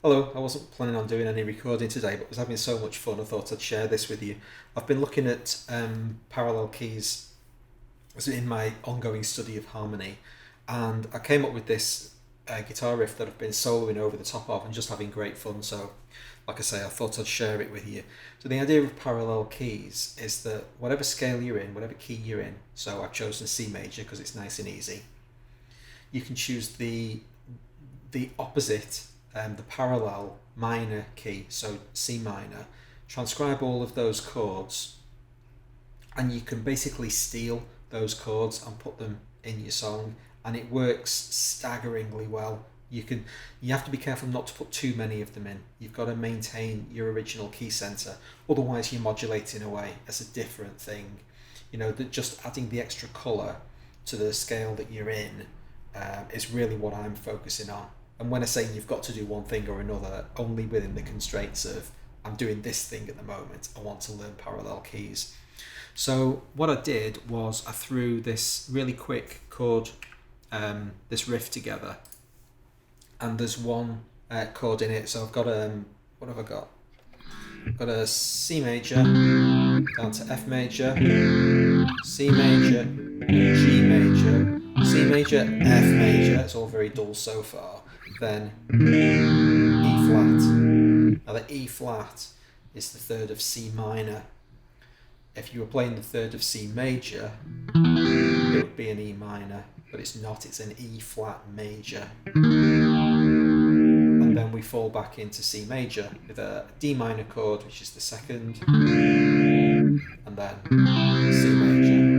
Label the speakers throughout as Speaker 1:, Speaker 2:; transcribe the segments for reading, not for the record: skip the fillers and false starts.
Speaker 1: Hello, I wasn't planning on doing any recording today, but was having so much fun I thought I'd share this with you. I've been looking at parallel keys as in my ongoing study of harmony, and I came up with this guitar riff that I've been soloing over the top of and just having great fun. So, like I say, I thought I'd share it with you. So the idea of parallel keys is that whatever scale you're in, whatever key you're in, so I've chosen C major because it's nice and easy. You can choose the opposite, the parallel minor key, so C minor, transcribe all of those chords, and you can basically steal those chords and put them in your song, and it works staggeringly well. You have to be careful not to put too many of them in. You've got to maintain your original key center, otherwise you're modulating away as a different thing. That just adding the extra color to the scale that you're in is really what I'm focusing on. And when I say you've got to do one thing or another, only within the constraints of I'm doing this thing at the moment, I want to learn parallel keys. So what I did was I threw this really quick chord, this riff together, and there's one chord in it. So I've got what have I got? I've got a C major down to F major, C major, G major, C major, F major. It's all very dull so far. Then E flat. Now the E flat is the third of C minor. If you were playing the third of C major, it would be an E minor, but it's not, it's an E flat major. And then we fall back into C major with a D minor chord, which is the second, and then C major.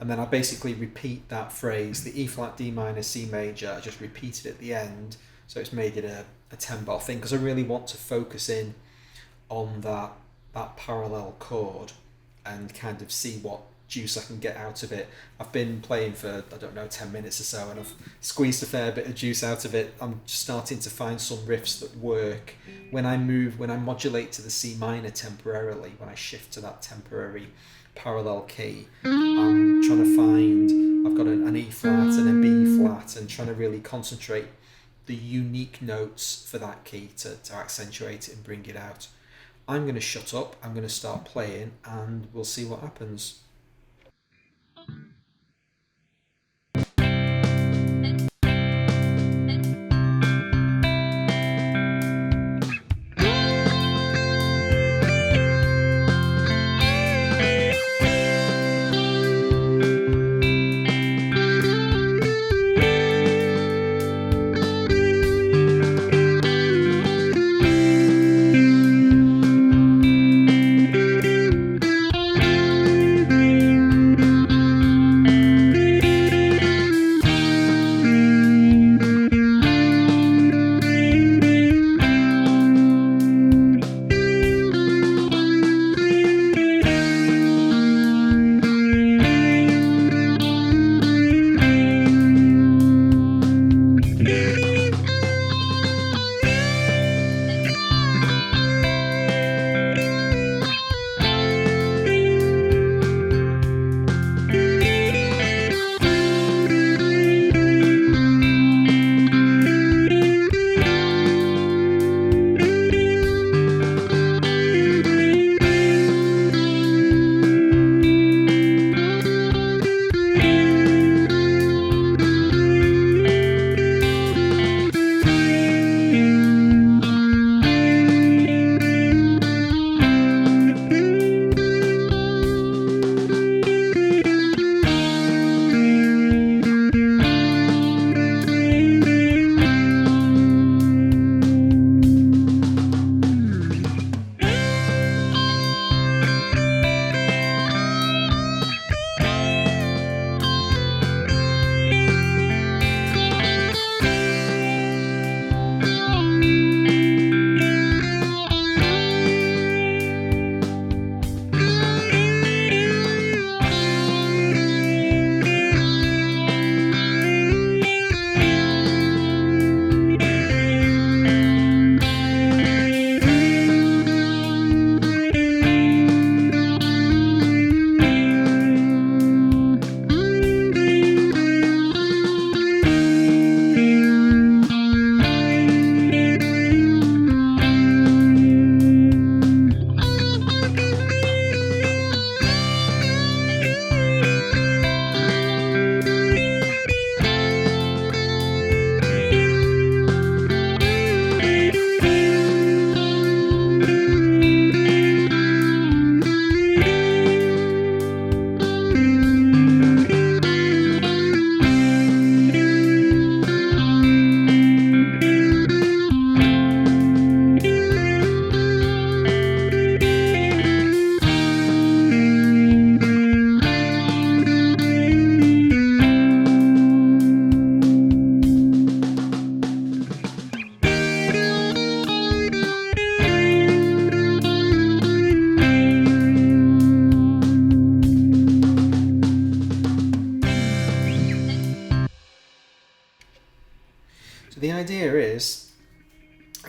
Speaker 1: And then I basically repeat that phrase, the E flat, D minor, C major, I just repeat it at the end, so it's made it a 10-bar thing, because I really want to focus in on that parallel chord and kind of see what juice I can get out of it. I've been playing for, 10 minutes or so, and I've squeezed a fair bit of juice out of it. I'm just starting to find some riffs that work. When I modulate to the C minor temporarily, when I shift to that temporary parallel key, I'm trying to find, I've got an E flat and a B flat, and trying to really concentrate the unique notes for that key to accentuate it and bring it out. I'm going to shut up, I'm going to start playing, and we'll see what happens.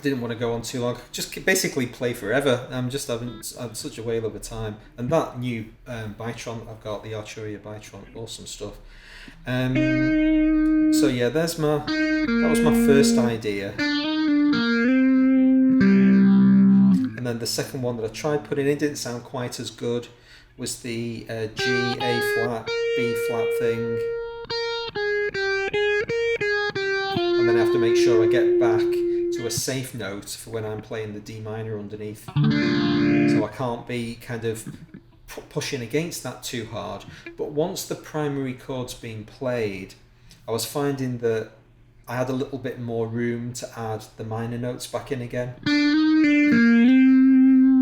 Speaker 1: I didn't want to go on too long. Just basically play forever. I'm just having such a whale of a time. And that new Bitron I've got, the Arturia Bitron, awesome stuff. So yeah, that was my first idea. And then the second one that I tried putting in didn't sound quite as good, was the G, A flat, B flat thing. And then I have to make sure I get back to a safe note for when I'm playing the D minor underneath. So I can't be kind of pushing against that too hard. But once the primary chord's being played, I was finding that I had a little bit more room to add the minor notes back in again.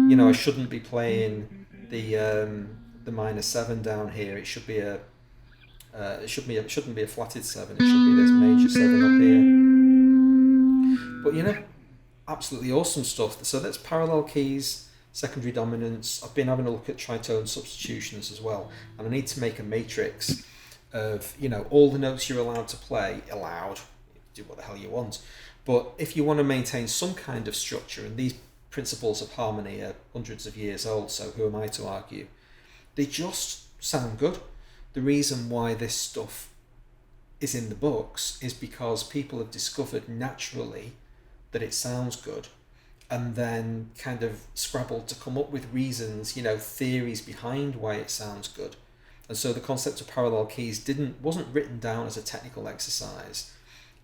Speaker 1: You know, I shouldn't be playing the minor 7 down here. It should be it shouldn't be a flatted 7. It should be this major 7 up here. But you know, absolutely awesome stuff. So that's parallel keys, secondary dominants. I've been having a look at tritone substitutions as well, and I need to make a matrix of, you know, all the notes you're allowed to play. Do what the hell you want. But if you want to maintain some kind of structure, and these principles of harmony are hundreds of years old, so who am I to argue? They just sound good. The reason why this stuff is in the books is because people have discovered naturally that it sounds good, and then kind of scrabbled to come up with reasons, you know, theories behind why it sounds good. And so the concept of parallel keys wasn't written down as a technical exercise.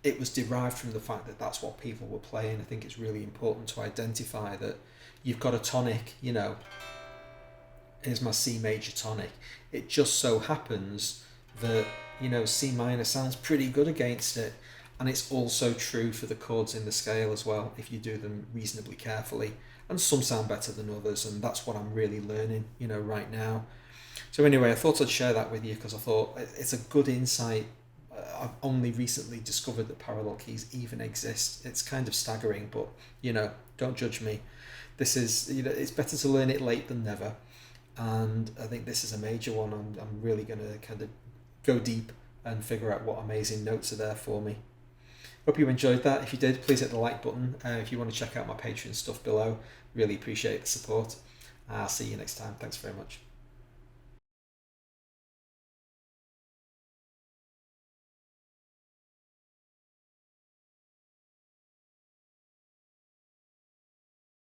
Speaker 1: It was derived from the fact that that's what people were playing. I think it's really important to identify that you've got a tonic, you know, here's my C major tonic. It just so happens that, you know, C minor sounds pretty good against it. And it's also true for the chords in the scale as well, if you do them reasonably carefully. And some sound better than others, and that's what I'm really learning, you know, right now. So anyway, I thought I'd share that with you because I thought it's a good insight. I've only recently discovered that parallel keys even exist. It's kind of staggering, but, you know, don't judge me. This is, you know, it's better to learn it late than never. And I think this is a major one. I'm really going to kind of go deep and figure out what amazing notes are there for me. Hope you enjoyed that. If you did, please hit the like button. If you want to check out my Patreon stuff below, really appreciate the support. I'll see you next time. Thanks very much.